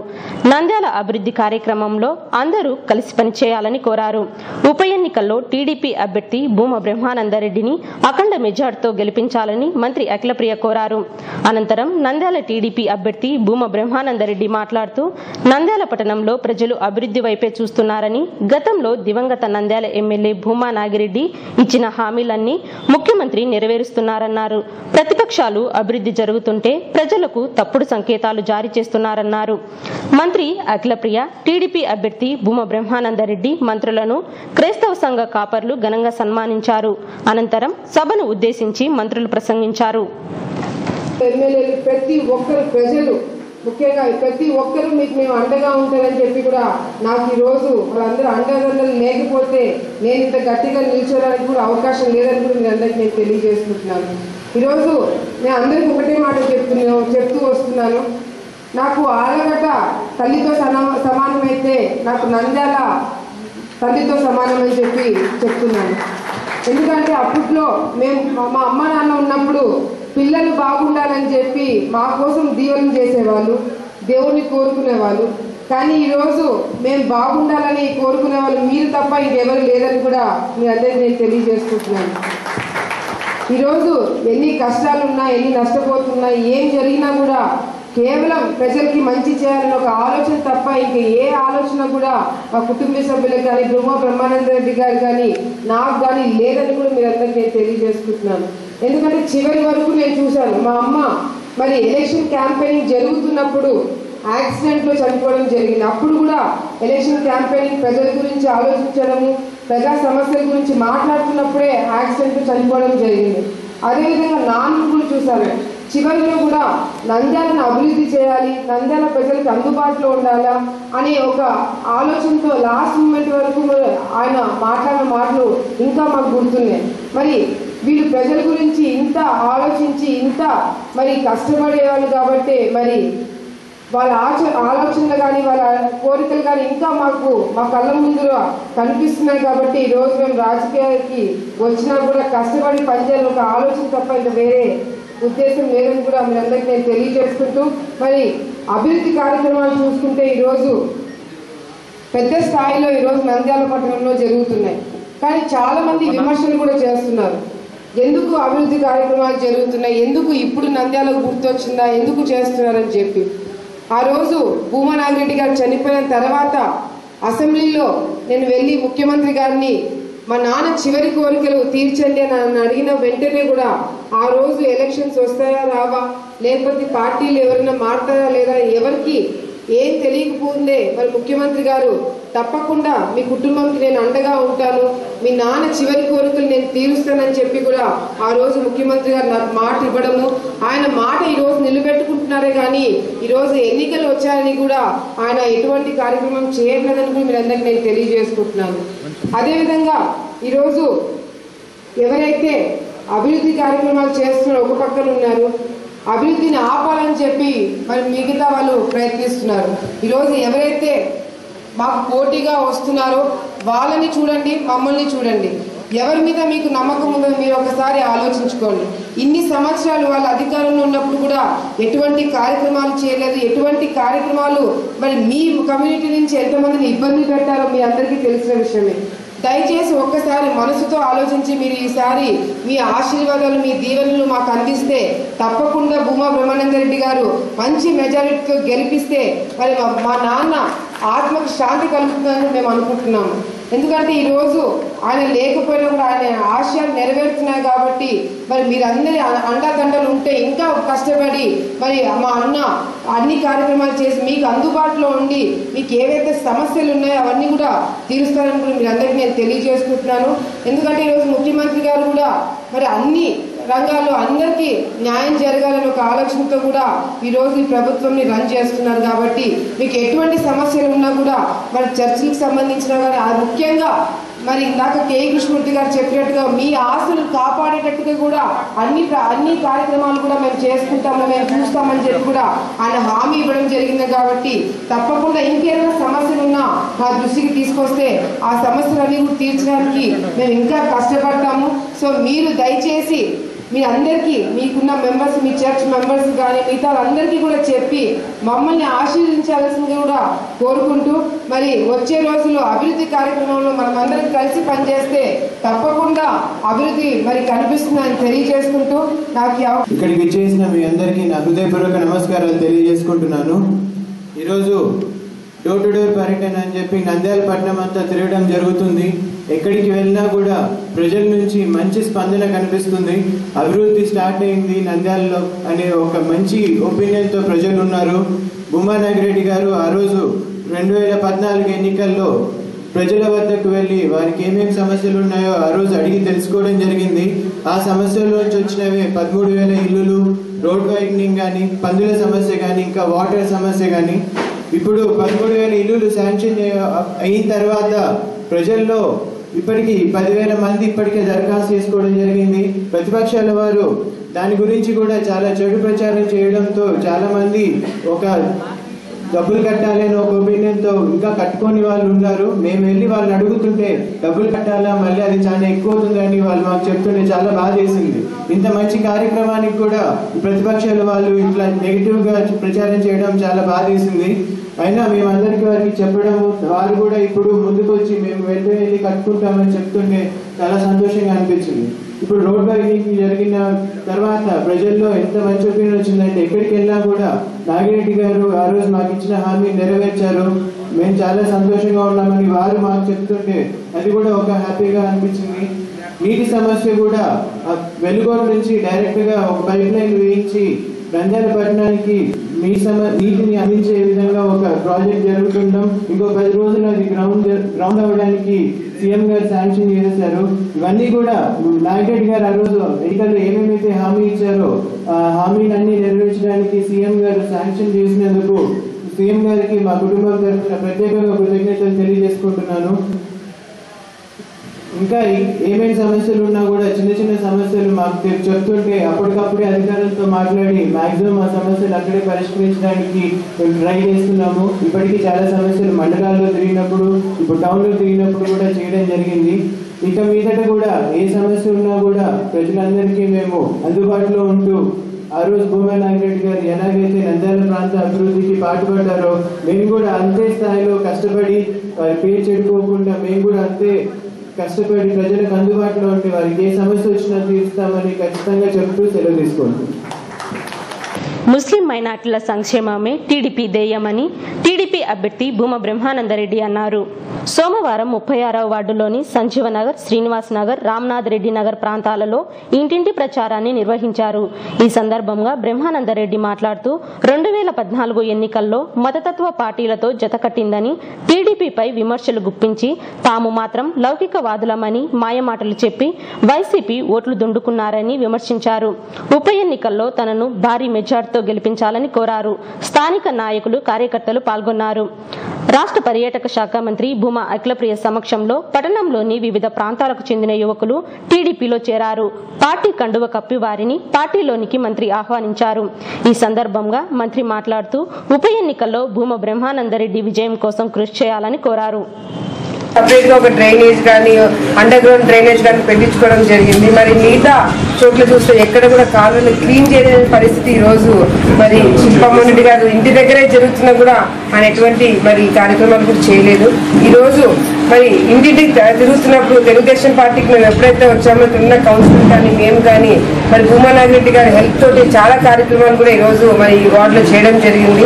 నంద్యాల అభివృద్ధి కార్యక్రమంలో అందరూ కలిసి పనిచేయాలని కోరారు. ఉప ఎన్నికల్లో టీడీపీ అభ్యర్థి భూమా బ్రహ్మానందరెడ్డిని అఖండ మెజార్టీతో గెలిపించాలని మంత్రి అఖిలప్రియ కోరారు. అనంతరం నంద్యాల టీడీపీ అభ్యర్థి భూమా బ్రహ్మానందరెడ్డి మాట్లాడుతూ నంద్యాల పట్టణంలో ప్రజలు అభివృద్ధి వైపే చూస్తున్నారని, గతంలో దివంగత నంద్యాల ఎమ్మెల్యే భూమా నాగిరెడ్డి ఇచ్చిన హామీలన్నీ ముఖ్యమంత్రి నెరవేరుస్తున్నారన్నారు. ప్రతిపక్షాలు అభివృద్ధి జరుగుతుంటే ప్రజలకు తప్పుడు సంకేతాలు జారీ చేస్తున్నారన్నారు. మంత్రి అఖిలప్రియ, టీడీపీ అభ్యర్థి భూమా బ్రహ్మానందరెడ్డి మంత్రులను క్రైస్తవ సంఘ కాపర్లు ఘనంగా సన్మానించారు. అనంతరం సభను ఉద్దేశించి మంత్రులు ప్రసంగించారు. ప్రతి ఒక్కరు ప్రజలు ముఖ్యంగా ప్రతి ఒక్కరు మీకు మేము అండగా ఉంటారని చెప్పి కూడా నాకు ఈ రోజు వాళ్ళందరూ అండదండలు లేకపోతే నేను ఇంత గట్టిగా నిల్చోడానికి కూడా అవకాశం లేదని కూడా మీరు అందరికీ నేను తెలియజేసుకుంటున్నాను. ఈరోజు నేను అందరికీ ఒకటే మాట చెప్తూ వస్తున్నాను. నాకు ఆలగడ్డ తల్లితో సమానమైతే నాకు నంద్యాల తల్లితో సమానమని చెప్పి చెప్తున్నాను. ఎందుకంటే అప్పట్లో మేము మా అమ్మ నాన్న ఉన్నప్పుడు పిల్లలు బాగుండాలని చెప్పి మా కోసం దీవెనలు చేసేవాళ్ళు, దేవుణ్ణి కోరుకునేవాళ్ళు. కానీ ఈరోజు మేము బాగుండాలని కోరుకునే వాళ్ళు మీరు తప్ప ఇంకెవరు లేదని కూడా మీ అందరికీ నేను తెలియజేసుకుంటున్నాను. ఈరోజు ఎన్ని కష్టాలున్నా, ఎన్ని నష్టపోతున్నా, ఏం జరిగినా కూడా కేవలం ప్రజలకి మంచి చేయాలని ఒక ఆలోచన తప్ప ఇంకా ఏ ఆలోచన కూడా మా కుటుంబ సభ్యులకు కానీ భూమా బ్రహ్మానందరెడ్డి గారు కానీ నాకు కానీ లేదని కూడా మీరందరికీ నేను తెలియజేసుకుంటున్నాను. ఎందుకంటే చివరి వరకు నేను చూశాను. మా అమ్మ మరి ఎలక్షన్ క్యాంపెయినింగ్ జరుగుతున్నప్పుడు యాక్సిడెంట్లో చనిపోవడం జరిగింది. అప్పుడు కూడా ఎలక్షన్ క్యాంపెయినింగ్ ప్రజల గురించి ఆలోచించడము, ప్రజా సమస్యల గురించి మాట్లాడుతున్నప్పుడే యాక్సిడెంట్లో చనిపోవడం జరిగింది. అదేవిధంగా నాన్న కూడా చూశాను. చివరిలో కూడా నంద్యాలను అభివృద్ధి చేయాలి, నంద్యాల ప్రజలకు అందుబాటులో ఉండాలా అనే ఒక ఆలోచనతో లాస్ట్ మూమెంట్ వరకు ఆయన మాట్లాడిన మాటలు ఇంకా మాకు గుర్తున్నాయి. మరి వీళ్ళు ప్రజల గురించి ఇంత ఆలోచించి ఇంత మరి కష్టపడేవాళ్ళు కాబట్టి మరి వాళ్ళ ఆలోచనలు కానీ వాళ్ళ కోరికలు కానీ ఇంకా మా కళ్ళ ముందు కనిపిస్తున్నాయి. కాబట్టి ఈరోజు మేము రాజకీయాలకి వచ్చినా కూడా కష్టపడి పనిచేయాలని ఒక ఆలోచన తప్ప ఇంకా వేరే ఉద్దేశం లేదని కూడా మీరందరికీ నేను తెలియజేసుకుంటూ, మరి అభివృద్ధి కార్యక్రమాలు చూసుకుంటే ఈరోజు పెద్ద స్థాయిలో ఈరోజు నంద్యాల పట్టణంలో జరుగుతున్నాయి. కానీ చాలామంది విమర్శలు కూడా చేస్తున్నారు. ఎందుకు అభివృద్ధి కార్యక్రమాలు జరుగుతున్నాయి, ఎందుకు ఇప్పుడు నంద్యాలకు గుర్తొచ్చిందా, ఎందుకు చేస్తున్నారని చెప్పి. ఆ రోజు భూమా నాగిరెడ్డి గారు చనిపోయిన తర్వాత అసెంబ్లీలో నేను వెళ్ళి ముఖ్యమంత్రి గారిని మా నాన్న చివరి కోరికలు తీర్చండి అని నన్ను అడిగిన వెంటనే కూడా ఆ రోజు ఎలక్షన్స్ వస్తాయా రావా, లేకపోతే పార్టీలు ఎవరైనా మారుతారా లేదా, ఎవరికి ఏం తెలియకపోతే మరి ముఖ్యమంత్రి గారు తప్పకుండా మీ కుటుంబంకి నేను అండగా ఉంటాను, మీ నాన్న చివరి కోరికలు నేను తీరుస్తానని చెప్పి కూడా ఆ రోజు ముఖ్యమంత్రి గారు నాకు మాట ఇవ్వడము, ఆయన మాట ఈరోజు నిలబెట్టుకుంటున్నారే కానీ ఈరోజు ఎన్నికలు వచ్చాయని కూడా ఆయన ఎటువంటి కార్యక్రమం చేయట్లేదని కూడా మీరందరికీ నేను తెలియజేసుకుంటున్నాను. అదేవిధంగా ఈరోజు ఎవరైతే అభివృద్ధి కార్యక్రమాలు చేస్తున్నారో ఒక పక్కన ఉన్నారు, అభివృద్ధిని ఆపాలని చెప్పి మరి మిగతా వాళ్ళు ప్రయత్నిస్తున్నారు. ఈరోజు ఎవరైతే మాకు పోటీగా వస్తున్నారో వాళ్ళని చూడండి, మమ్మల్ని చూడండి. ఎవరి మీద మీకు నమ్మకం ఉందో మీరు ఒకసారి ఆలోచించుకోండి. ఇన్ని సంవత్సరాలు వాళ్ళ అధికారంలో ఉన్నప్పుడు కూడా ఎటువంటి కార్యక్రమాలు చేయలేదు. ఎటువంటి కార్యక్రమాలు మరి మీ కమ్యూనిటీ నుంచి ఎంతమందిని ఇబ్బంది పెట్టారో మీ అందరికీ తెలిసిన విషయమే. దయచేసి ఒక్కసారి మనసుతో ఆలోచించి మీరు ఈసారి మీ ఆశీర్వాదాలు, మీ దీవెనలు మాకు అందిస్తే తప్పకుండా భూమా బ్రహ్మానందరెడ్డి గారు మంచి మెజారిటీతో గెలిపిస్తే మరి మా నాన్న ఆత్మకు శాంతి కలుగుతుందని మేము అనుకుంటున్నాము. ఎందుకంటే ఈరోజు ఆయన లేకపోయినా కూడా ఆయన ఆశయాలు నెరవేరుతున్నాయి కాబట్టి మరి మీరందరి అండదండలు ఉంటే ఇంకా కష్టపడి మరి మా అన్న అన్ని కార్యక్రమాలు చేసి మీకు అందుబాటులో ఉండి మీకు ఏవైతే సమస్యలు ఉన్నాయో అవన్నీ కూడా తీరుస్తారని కూడా మీరందరికీ నేను తెలియజేసుకుంటున్నాను. ఎందుకంటే ఈరోజు ముఖ్యమంత్రి గారు కూడా మరి అన్ని రంగాల్లో అందరికీ న్యాయం జరగాలని ఒక ఆలోచనతో కూడా ఈరోజు ఈ ప్రభుత్వంని రన్ చేస్తున్నారు. కాబట్టి మీకు ఎటువంటి సమస్యలు ఉన్నా కూడా మరి చర్చలకు సంబంధించిన కానీ ముఖ్యంగా మరి ఇందాక కేఈ కృష్ణమూర్తి గారు చెప్పినట్టుగా మీ ఆస్తులు కాపాడేటట్టుగా కూడా అన్ని కార్యక్రమాలు కూడా మేము చేసుకుంటాము, మేము చూస్తామని చెప్పి కూడా ఆయన హామీ ఇవ్వడం జరిగింది. కాబట్టి తప్పకుండా ఇంకేమైనా సమస్యలు ఉన్నా మా దృష్టికి తీసుకొస్తే ఆ సమస్యలన్నీ కూడా తీర్చడానికి మేము ఇంకా కష్టపడతాము. సో మీరు దయచేసి మీ అందరికీ మీకున్న మెంబర్స్, మీ చర్చ్ మెంబర్స్ కానీ మిగతా అందరికీ కూడా చెప్పి మమ్మల్ని ఆశీర్వదించాల్సింది కూడా కోరుకుంటూ, మరి వచ్చే రోజుల్లో అభివృద్ధి కార్యక్రమంలో మనం అందరం కలిసి పనిచేస్తే తప్పకుండా అభివృద్ధి మరి కనిపిస్తుందని తెలియజేసుకుంటూ నాకు ఇక్కడికి వచ్చేసిన మీ అందరికీ నా హృదయపూర్వక నమస్కారాలు తెలియజేసుకుంటున్నాను. ఈరోజు డోర్ టు డోర్ పర్యటన అని చెప్పి నంద్యాల పట్టణం అంతా తిరగడం జరుగుతుంది. ఎక్కడికి వెళ్ళినా కూడా ప్రజల నుంచి మంచి స్పందన కనిపిస్తుంది. అభివృద్ధి స్టార్ట్ అయింది నంద్యాలలో అనే ఒక మంచి ఒపీనియన్తో ప్రజలు ఉన్నారు. భూమా నాగిరెడ్డి గారు ఆ రోజు 2014 ఎన్నికల్లో ప్రజల వద్దకు వెళ్ళి వారికి ఏమేమి సమస్యలు ఉన్నాయో ఆ రోజు అడిగి తెలుసుకోవడం జరిగింది. ఆ సమస్యల నుంచి వచ్చినవే 13,000 ఇల్లులు, రోడ్ వైడనింగ్ కానీ, పందుల సమస్య కానీ, ఇంకా వాటర్ సమస్య కానీ. ఇప్పుడు 13,000 ఇల్లులు శాంక్షన్ అయిన తర్వాత ప్రజల్లో ఇప్పటికీ 10,000 మంది ఇప్పటికే దరఖాస్తు చేసుకోవడం జరిగింది. ప్రతిపక్షాల వారు దాని గురించి కూడా చాలా చెడు ప్రచారం చేయడంతో చాలా మంది ఒక డబ్బులు కట్టాలి అని ఒక ఒపీనియన్తో ఇంకా కట్టుకొని వాళ్ళు ఉన్నారు. మేము వెళ్ళి వాళ్ళని అడుగుతుంటే డబ్బులు కట్టాలా, మళ్ళీ అది చాలా ఎక్కువ అవుతుందని వాళ్ళు మాకు చెప్తుంటే చాలా బాధ వేసింది. ఇంత మంచి కార్యక్రమానికి కూడా ప్రతిపక్షాల వాళ్ళు ఇట్లా నెగిటివ్గా ప్రచారం చేయడం చాలా బాధ వేసింది. అయినా మేమందరికీ వారికి చెప్పడము, వారు కూడా ఇప్పుడు ముందుకు వచ్చి మేము వెళ్ళి కట్టుకుంటామని చెప్తుంటే చాలా సంతోషంగా అనిపించింది. ఇప్పుడు రోడ్ వైడనింగ్ జరిగిన తర్వాత ప్రజల్లో ఎంత మంచి ఒపీనియన్ వచ్చిందంటే ఎక్కడికి వెళ్ళినా కూడా నాగిరెడ్డి గారు ఆ రోజు మాకు ఇచ్చిన హామీ నెరవేర్చారు, మేము చాలా సంతోషంగా ఉన్నామని వారు మాకు చెప్తుంటే అది కూడా ఒక హ్యాపీగా అనిపించింది. నీటి సమస్య కూడా వెలుగోడు నుంచి డైరెక్ట్గా ఒక పైప్ లైన్ వేయించి నంద్యాల పట్టణానికి నీటిని అందించే విధంగా ఒక ప్రాజెక్ట్ జరుగుతుండడం, ఇంకో 10 రోజులు అది గ్రౌండ్ అవ్వడానికి సీఎం గారు శాంక్షన్ చేశారు. ఇవన్నీ కూడా నాగిరెడ్డి గారు ఆ రోజు ఎన్నికల్లో ఏమేమైతే హామీ ఇచ్చారో ఆ హామీలన్నీ నెరవేర్చడానికి సీఎం గారు శాంక్షన్ చేసినందుకు సీఎం గారికి మా కుటుంబం తరఫున ప్రత్యేకంగా కృతజ్ఞతలు తెలియజేసుకుంటున్నాను. ఇంకా ఏమేమి సమస్యలు ఉన్నా కూడా చిన్న చిన్న సమస్యలు మాకు చెప్తుంటే అప్పటికప్పుడే అధికారులతో మాట్లాడి మాక్సిమం ఆ సమస్యలు అక్కడే పరిష్కరించడానికి ట్రై చేస్తున్నాము. ఇప్పటికీ చాలా సమస్యలు మండలాల్లో తిరిగినప్పుడు, ఇప్పుడు టౌన్లో తిరిగినప్పుడు కూడా చేయడం జరిగింది. ఇక మీదట కూడా ఏ సమస్య ఉన్నా కూడా ప్రజలందరికీ మేము అందుబాటులో ఉంటూ ఆ రోజు భూమా నాగిరెడ్డి గారు ఎలాగైతే నంద్యాల ప్రాంత అభివృద్ధికి పాటుపడ్డారో మేము కూడా అంతే స్థాయిలో కష్టపడి వారి పేరు చెడుకోకుండా మేము కూడా అంతే కష్టపడి ప్రజలకు అందుబాటులో ఉంటే వారికి ఏ సమస్య వచ్చినా తీరుస్తామని ఖచ్చితంగా చెప్తూ సెలవు తీసుకోండి. ముస్లిం మైనార్టీల సంక్షేమమే టీడీపీ ధ్యేయమని టీడీపీ అభ్యర్థి భూమా బ్రహ్మానందరెడ్డి అన్నారు. సోమవారం 36వ వార్డులోని సంజీవనగర్, శ్రీనివాస్ నగర్, రామ్నాథ్ రెడ్డి నగర్ ప్రాంతాలలో ఇంటింటి ప్రచారాన్ని నిర్వహించారు. ఈ సందర్భంగా బ్రహ్మానందరెడ్డి మాట్లాడుతూ 2014 ఎన్నికల్లో మతతత్వ పార్టీలతో జతకట్టిందని, టీడీపీపై విమర్శలు గుప్పించి తాము మాత్రం లౌకికవాదులమని మాయమాటలు చెప్పి వైసీపీ ఓట్లు దుండుకున్నారని విమర్శించారు. ఉప ఎన్నికల్లో తనను భారీ మెజార్టీతో గెలిపించాలని కోరారు. స్థానిక నాయకులు, కార్యకర్తలు పాల్గొన్నారు. రాష్ట్ర పర్యాటక శాఖ మంత్రి భూమా అఖిలప్రియ సమక్షంలో పట్టణంలోని వివిధ ప్రాంతాలకు చెందిన యువకులు టీడీపీలో చేరారు. పార్టీ కండువ కప్పి వారిని పార్టీలోనికి మంత్రి ఆహ్వానించారు. ఈ సందర్భంగా మంత్రి మాట్లాడుతూ ఉప ఎన్నికల్లో భూమా బ్రహ్మానందరెడ్డి విజయం కోసం కృషి చేయాలని కోరారు. సపరేట్గా ఒక డ్రైనేజ్ కానీ, అండర్ గ్రౌండ్ డ్రైనేజ్ కానీ పెట్టించుకోవడం జరిగింది. మరి మిగతా చోట్ల చూస్తే ఎక్కడ కూడా కాలువలు క్లీన్ చేయలేని పరిస్థితి ఈరోజు మరి శిల్పమ్మన్ రెడ్డి గారు ఇంటి దగ్గరే జరుగుతున్నా కూడా ఆయన ఎటువంటి మరి కార్యక్రమాలు కూడా చేయలేదు. ఈరోజు మరి ఇంటింటికి తిరుగుతున్నప్పుడు తెలుగుదేశం పార్టీకి మేము ఎప్పుడైతే వచ్చామో ఉన్న కౌన్సిలర్ కానీ మేము కానీ మరి భూమా నాగిరెడ్డి గారి హెల్ప్ తోటి చాలా కార్యక్రమాలు కూడా ఈరోజు మరి ఈ వార్డులో చేయడం జరిగింది.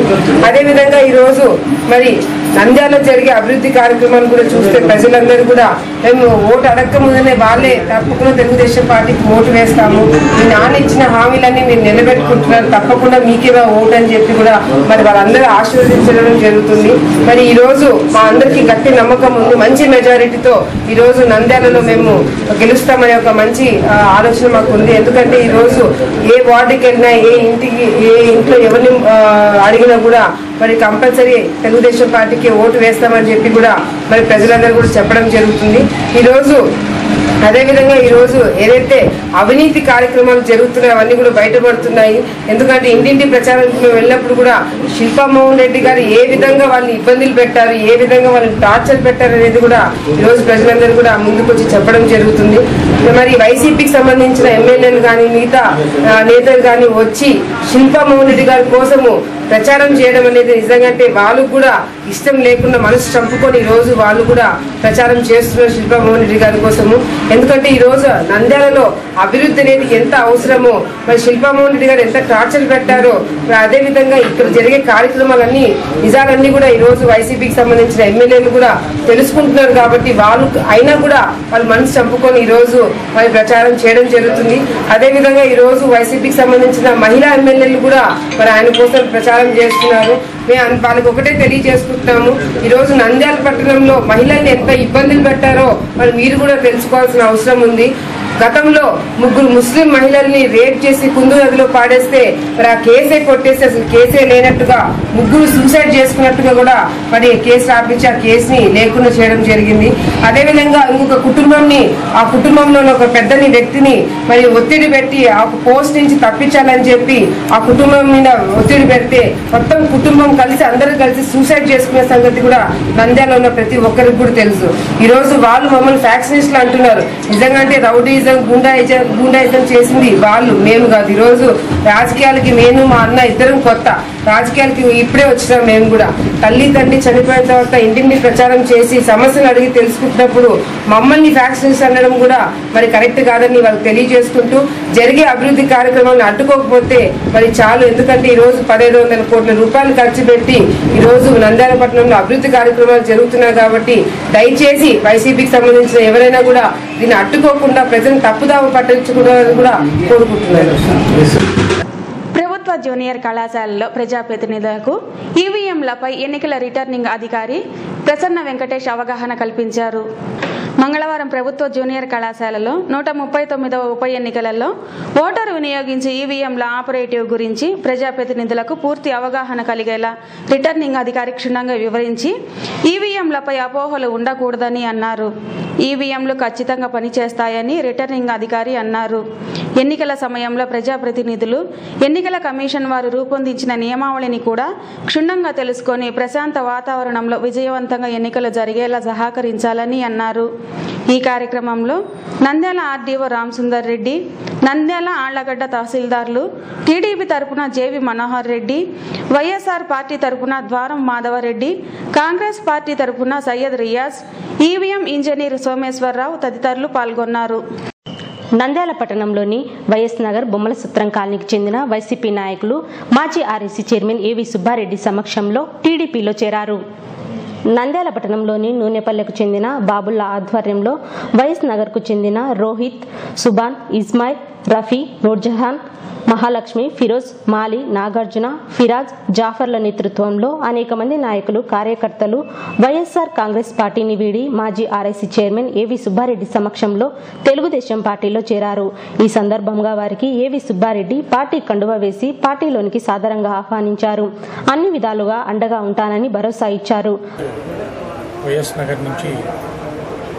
అదేవిధంగా ఈరోజు మరి నంద్యాలలో జరిగే అభివృద్ధి కార్యక్రమాలు కూడా చూస్తే ప్రజలందరూ కూడా మేము ఓటు అడగక ముందునే వాళ్ళే తప్పకుండా తెలుగుదేశం పార్టీకి ఓటు వేస్తాము, మీ నాన్న ఇచ్చిన హామీలన్నీ మీరు నిలబెట్టుకుంటున్నారు, తప్పకుండా మీకే ఓటు అని చెప్పి కూడా మరి వాళ్ళందరూ ఆశీర్వదించడం జరుగుతుంది. మరి ఈ రోజు మా అందరికీ గట్టి నమ్మకం ఉంది, మంచి మెజారిటీతో ఈ రోజు నంద్యాలలో మేము గెలుస్తామనే ఒక మంచి ఆలోచన మాకు ఉంది. ఎందుకంటే ఈ రోజు ఏ వార్డుకి వెళ్ళినా, ఏ ఇంట్లో ఎవరిని అడిగినా కూడా మరి కంపల్సరీ తెలుగుదేశం పార్టీకి ఓటు వేస్తామని చెప్పి కూడా మరి ప్రజలందరూ కూడా చెప్పడం జరుగుతుంది. ఈరోజు అదేవిధంగా ఈరోజు ఏదైతే అవినీతి కార్యక్రమాలు జరుగుతున్నాయో అవన్నీ కూడా బయటపడుతున్నాయి. ఎందుకంటే ఇంటింటి ప్రచారానికి మేము వెళ్ళినప్పుడు కూడా శిల్పా మోహన్ రెడ్డి గారు ఏ విధంగా వాళ్ళని ఇబ్బందులు పెట్టారు, ఏ విధంగా వాళ్ళని టార్చర్ పెట్టారు అనేది కూడా ఈరోజు ప్రజలందరూ కూడా ముందుకు వచ్చి చెప్పడం జరుగుతుంది. మరి వైసీపీకి సంబంధించిన ఎమ్మెల్యేలు కానీ మిగతా నేతలు కానీ వచ్చి శిల్పా మోహన్ రెడ్డి గారి కోసము ప్రచారం చేయడం అనేది నిజంగా వాళ్ళు కూడా ఇష్టం లేకుండా మనసు చంపుకొని ఈ రోజు వాళ్ళు కూడా ప్రచారం చేస్తున్నారు శిల్పా మోహన్ రెడ్డి గారి కోసము. ఎందుకంటే ఈ రోజు నంద్యాలలో అభివృద్ధి అనేది ఎంత అవసరమో, మరి శిల్పా మోహన్ రెడ్డి గారు ఎంత టార్చర్ పెట్టారో, అదే విధంగా ఇక్కడ జరిగే కార్యక్రమాలన్నీ నిజాలన్నీ కూడా ఈ రోజు వైసీపీకి సంబంధించిన ఎమ్మెల్యేలు కూడా తెలుసుకుంటున్నారు. కాబట్టి వాళ్ళు అయినా కూడా వాళ్ళు మనసు చంపుకొని ఈ రోజు మరి ప్రచారం చేయడం జరుగుతుంది. అదే విధంగా ఈ రోజు వైసీపీకి సంబంధించిన మహిళా ఎమ్మెల్యేలు కూడా మరి ఆయన కోసం ప్రచారం చేస్తున్నారు. మేము వాళ్ళకి ఒకటే తెలియజేసుకుంటున్నాము, ఈ రోజు నంద్యాల పట్టణంలో మహిళల్ని ఎంత ఇబ్బందులు పెట్టారో మరి మీరు కూడా తెలుసుకోవాల్సిన అవసరం ఉంది. గతంలో 3 ముస్లిం మహిళల్ని రేప్ చేసి కుందు నదిలో పాడేస్తే మరి ఆ కేసే కొట్టేసి అసలు కేసే లేనట్టుగా 3 సూసైడ్ చేసుకున్నట్టుగా కూడా మరి కేసు రాపించి ఆ కేసుని లేకుండా చేయడం జరిగింది. అదేవిధంగా ఇంకొక కుటుంబంని, ఆ కుటుంబంలో ఒక పెద్దని వ్యక్తిని మరి ఒత్తిడి పెట్టి ఆ పోస్ట్ నుంచి తప్పించాలని చెప్పి ఆ కుటుంబం మీద ఒత్తిడి పెడితే మొత్తం కుటుంబం కలిసి అందరూ కలిసి సూసైడ్ చేసుకునే సంగతి కూడా నంద్యాలలో ఉన్న ప్రతి ఒక్కరికి కూడా తెలుసు. ఈ రోజు వాళ్ళు మమ్మల్ని ఫ్యాక్షనిస్టులు అంటున్నారు. నిజంగా అంటే రౌడీజం గుండాయిజం చేసింది వాళ్ళు, మేము కాదు. ఈ రోజు రాజకీయాలకి నేను మా అన్న ఇద్దరం కొత్త రాజకీయాలకి ఇప్పుడే వచ్చినాం. మేము కూడా తల్లి తండ్రి చనిపోయిన తర్వాత ఇంటింటి ప్రచారం చేసి సమస్యలు అడిగి తెలుసుకుంటున్నప్పుడు మమ్మల్ని ఫ్యాక్షన్స్ అనడం కూడా మరి కరెక్ట్ కాదని వాళ్ళకి తెలియజేసుకుంటూ జరిగే అభివృద్ధి కార్యక్రమాలను అడ్డుకోకపోతే మరి చాలు. ఎందుకంటే ఈ రోజు 1500 కోట్ల రూపాయలు ఖర్చు పెట్టి ఈ రోజు నంద్యాల పట్టణంలో అభివృద్ధి కార్యక్రమాలు జరుగుతున్నాయి. కాబట్టి దయచేసి వైసీపీకి సంబంధించిన ఎవరైనా కూడా దీన్ని అడ్డుకోకుండా ప్రజలను తప్పుదావ పట్టించకూడదని కూడా కోరుకుంటున్నారు. ప్రభుత్వ జూనియర్ కళాశాలలో ప్రజాప్రతినిధులకు ఈవీఎంలపై ఎన్నికల రిటర్నింగ్ అధికారి ప్రసన్న వెంకటేష్ అవగాహన కల్పించారు. మంగళవారం ప్రభుత్వ జూనియర్ కళాశాలలో 139వ ఉప ఎన్నికలలో ఓటరు వినియోగించి ఈవీఎంల ఆపరేటివ్ గురించి ప్రజాప్రతినిధులకు పూర్తి అవగాహన కలిగేలా రిటర్నింగ్ అధికారి క్షుణ్ణంగా వివరించి ఈవీఎంలపై అపోహలు ఉండకూడదని అన్నారు. ఈవీఎంలు ఖచ్చితంగా పనిచేస్తాయని రిటర్నింగ్ అధికారి అన్నారు. ఎన్నికల సమయంలో ప్రజాప్రతినిధులు ఎన్నికల కమిషన్ వారు రూపొందించిన నియమావళిని కూడా క్షుణ్ణంగా తెలుసుకొని ప్రశాంత వాతావరణంలో విజయవంతంగా ఎన్నికలు జరిగేలా సహకరించాలని అన్నారు. ఈ కార్యక్రమంలో నంద్యాల ఆర్డీఓ రామసుందర్ రెడ్డి, నంద్యాల ఆళ్లగడ్డ తహసీల్దార్లు, టీడీపీ తరపున జేవి మనోహర్ రెడ్డి, వైఎస్ఆర్ పార్టీ తరపున ద్వారం మాధవరెడ్డి, కాంగ్రెస్ పార్టీ తరపున సయ్యద్ రియాజ్, ఈవీఎం ఇంజనీర్ సోమేశ్వరరావు తదితరులు పాల్గొన్నారు. నంద్యాల పట్టణంలోని వైఎస్ నగర్ బొమ్మల సత్రం కాలనీకి చెందిన వైసీపీ నాయకులు మాజీ ఆర్ఎస్సీ చైర్మన్ ఏవి సుబ్బారెడ్డి సమక్షంలో టీడీపీలో చేరారు. నంద్యాల పట్టణంలోని నూనెపల్లెకు చెందిన బాబుల్లా ఆధ్వర్యంలో వైఎస్ నగర్కు చెందిన రోహిత్, సుబాన్, ఇస్మాయిల్, రఫీ, నూర్జహాన్, మహాలక్ష్మి, ఫిరోజ్, మాలి, నాగార్జున, ఫిరాజ్, జాఫర్ల నేతృత్వంలో అనేక మంది నాయకులు, కార్యకర్తలు వైఎస్ఆర్ కాంగ్రెస్ పార్టీని వీడి మాజీ ఆర్ఎస్సీ చైర్మన్ ఏవి సుబ్బారెడ్డి సమక్షంలో తెలుగుదేశం పార్టీలో చేరారు. ఈ సందర్భంగా వారికి ఏవి సుబ్బారెడ్డి పార్టీ కండువా వేసి పార్టీలోనికి సాదరంగా ఆహ్వానించారు. అన్ని విధాలుగా అండగా ఉంటానని భరోసా ఇచ్చారు. వైఎస్ నగర్ నుంచి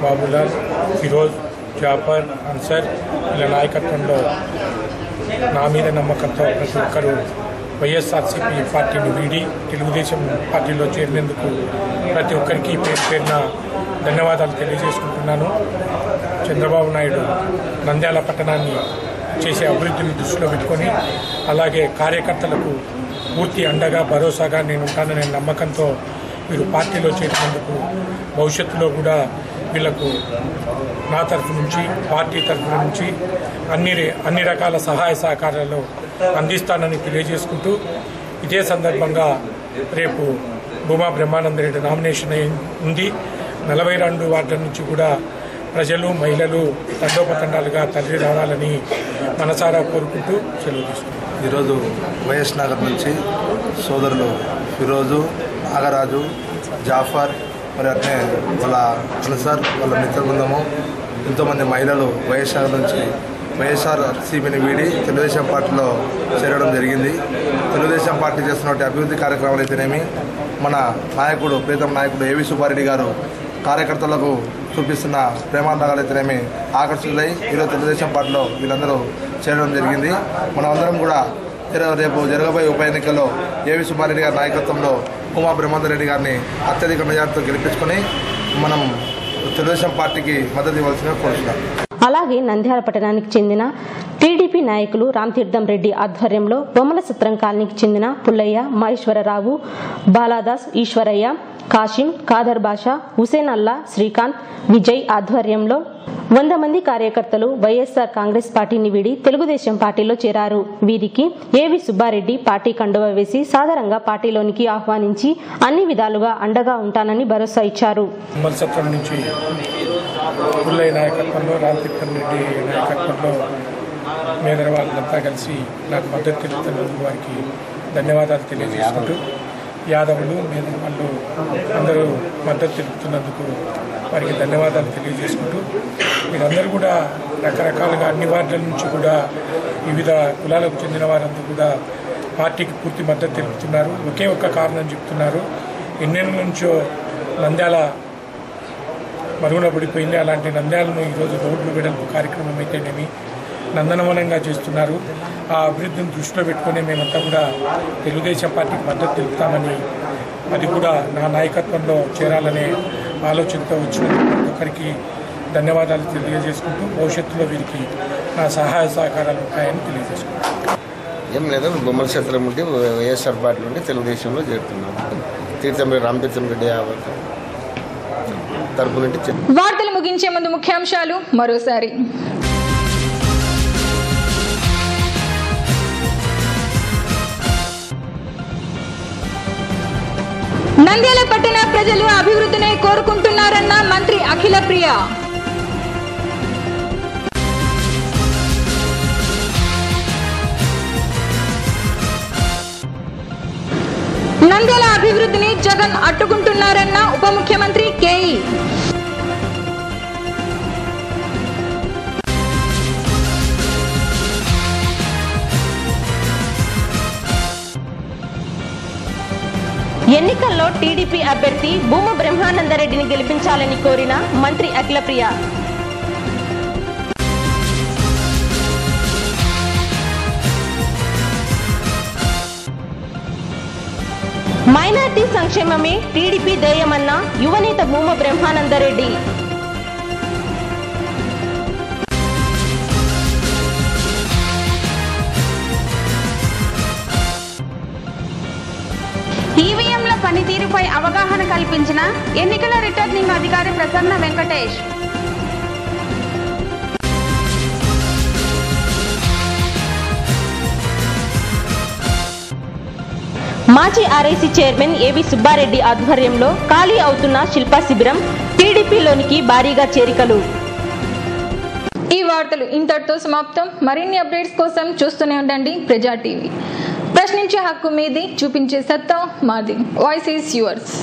బాబులాల్, ఫిరోజ్, జాఫర్, అన్సర్ ఇలా నాయకత్వంలో నా మీద నమ్మకంతో ప్రతి ఒక్కరూ వైఎస్ఆర్సీపీ పార్టీని వీడి తెలుగుదేశం పార్టీలో చేరినందుకు ప్రతి ఒక్కరికి పేరు పేరున ధన్యవాదాలు తెలియజేసుకుంటున్నాను. చంద్రబాబు నాయుడు నంద్యాల పట్టణాన్ని చేసే అభివృద్ధిని దృష్టిలో పెట్టుకొని అలాగే కార్యకర్తలకు పూర్తి అండగా భరోసాగా నేను ఉంటాననే నమ్మకంతో వీరు పార్టీలో చేరినందుకు భవిష్యత్తులో కూడా వీళ్లకు నా తరఫు నుంచి పార్టీ తరఫు నుంచి అన్ని రకాల సహాయ సహకారాలు అందిస్తానని తెలియజేసుకుంటూ ఇదే సందర్భంగా రేపు భూమా బ్రహ్మానందరెడ్డి నామినేషన్ ఉంది. 42 వార్డుల నుంచి కూడా ప్రజలు, మహిళలు తండోపతండాలుగా తరలి రావాలని మనసారా కోరుకుంటూ సెలవు తీసుకుంటాం. ఈరోజు వైఎస్ నగర్ నుంచి సోదరులు ఫిరోజు, నాగరాజు, జాఫర్ మరి అట్నే వాళ్ళ అన్సార్, వాళ్ళ మిత్ర బృందము, ఎంతోమంది మహిళలు వైఎస్ఆర్ నుంచి వైఎస్ఆర్సీపీని వీడి తెలుగుదేశం పార్టీలో చేరడం జరిగింది. తెలుగుదేశం పార్టీ చేస్తున్న అభివృద్ధి కార్యక్రమాలు అయితేనేమి, మన నాయకుడు ప్రీతం నాయకుడు ఏవి సుబ్బారెడ్డి గారు కార్యకర్తలకు చూపిస్తున్న ప్రేమాండగాలైతేనేమి ఆకర్షితులై ఈరోజు తెలుగుదేశం పార్టీలో వీళ్ళందరూ చేరడం జరిగింది. మనమందరం కూడా రేపు జరగబోయే ఉప ఎన్నికల్లో ఏవి సుబ్బారెడ్డి గారి నాయకత్వంలో ఉమా బ్రహ్మానంద రెడ్డి గారిని అత్యధిక మెజార్టీతో గెలిపించుకొని మనం తెలుగుదేశం పార్టీకి మద్దతు ఇవ్వాల్సిందిగా కోరుతున్నాం. అలాగే నంద్యాల పట్టణానికి చెందిన టీడీపీ నాయకులు రామతీర్థం రెడ్డి ఆధ్వర్యంలో బొమ్మల సత్రం కాలనీకి చెందిన పుల్లయ్య, మహేశ్వరరావు, బాలాదాస్, ఈశ్వరయ్య, కాశీం, ఖాదర్ బాషా, హుసేన్ అల్లా, శ్రీకాంత్, విజయ్ ఆధ్వర్యంలో 100 మంది కార్యకర్తలు వైఎస్ఆర్ కాంగ్రెస్ పార్టీని వీడి తెలుగుదేశం పార్టీలో చేరారు. వీరికి ఏవి సుబ్బారెడ్డి పార్టీ కండువా వేసి సాధారణంగా పార్టీలోనికి ఆహ్వానించి అన్ని విధాలుగా అండగా ఉంటానని భరోసా ఇచ్చారు. పుల్లయ్య నాయకత్వంలో, రామతీర్థం రెడ్డి నాయకత్వంలో మేదర వాళ్ళంతా కలిసి నాకు మద్దతు తెలుపుతున్నందుకు వారికి ధన్యవాదాలు తెలియజేసుకుంటూ, యాదవులు మేదర వాళ్ళు అందరూ మద్దతు తెలుపుతున్నందుకు వారికి ధన్యవాదాలు తెలియజేసుకుంటూ, మీరందరూ కూడా రకరకాలుగా అన్ని వార్డుల నుంచి కూడా వివిధ కులాలకు చెందిన వారందరూ కూడా పార్టీకి పూర్తి మద్దతు తెలుపుతున్నారు. ఒకే ఒక్క కారణం చెప్తున్నారు, ఎన్నెన్న నుంచో నంద్యాల మరుగున పడిపోయింది. అలాంటి నంద్యాలను ఈరోజు రోడ్లు వెడల్పు కార్యక్రమం అయితేనేమి నందనవనంగా చేస్తున్నారు. ఆ అభివృద్ధిని దృష్టిలో పెట్టుకుని మేమంతా కూడా తెలుగుదేశం పార్టీకి మద్దతు తెలుపుతామని, అది కూడా నా నాయకత్వంలో చేరాలనే ఆలోచనతో వచ్చిన ప్రతి ఒక్కరికి ధన్యవాదాలు తెలియజేసుకుంటూ, భవిష్యత్తులో వీరికి నా సహాయ సహకారాలు ఉంటాయని తెలియజేసుకుంటాను. ఏం లేదు, బొమ్మల క్షేత్రం నుండి వైఎస్ఆర్ పార్టీ నుండి తెలుగుదేశంలో చేరుతున్నాను. రామతీర్థం రెడ్డి తరపు నుండి. వార్తలు ముగించే ముందు ముఖ్యాంశాలు మరోసారి. నంద్యాల పట్టణ ప్రజలు అభివృద్ధిని కోరుకుంటున్నారన్న మంత్రి అఖిల ప్రియ. నంద్యాల అభివృద్ధిని జగన్ అడ్డుకుంటున్నారన్న ఉప ముఖ్యమంత్రి కేఈ. ఎన్నికల్లో టీడీపీ అభ్యర్థి భూమ బ్రహ్మానందరెడ్డిని గెలిపించాలని కోరిన మంత్రి అఖిల ప్రియ. మైనార్టీ సంక్షేమమే టీడీపీ ధ్యేయమన్న యువనేత భూమ బ్రహ్మానందరెడ్డి. ఈవీఎంల పనితీరుపై అవగాహన కల్పించిన ఎన్నికల రిటర్నింగ్ అధికారి ప్రసన్న వెంకటేష్. మాజీ ఆర్ఐసీ చైర్మన్ ఏవి సుబ్బారెడ్డి ఆధ్వర్యంలో ఖాళీ అవుతున్న శిల్పా శిబిరం, టీడీపీలోనికి భారీగా చేరికలు. ఈ వార్తలు ఇంతటితో సమాప్తం. మరిన్ని అప్డేట్స్ కోసం చూస్తూనే ఉండండి ప్రజా టీవీ. ప్రశ్నించే హక్కు మీది, చూపించే సత్తా మాది. Voice is yours.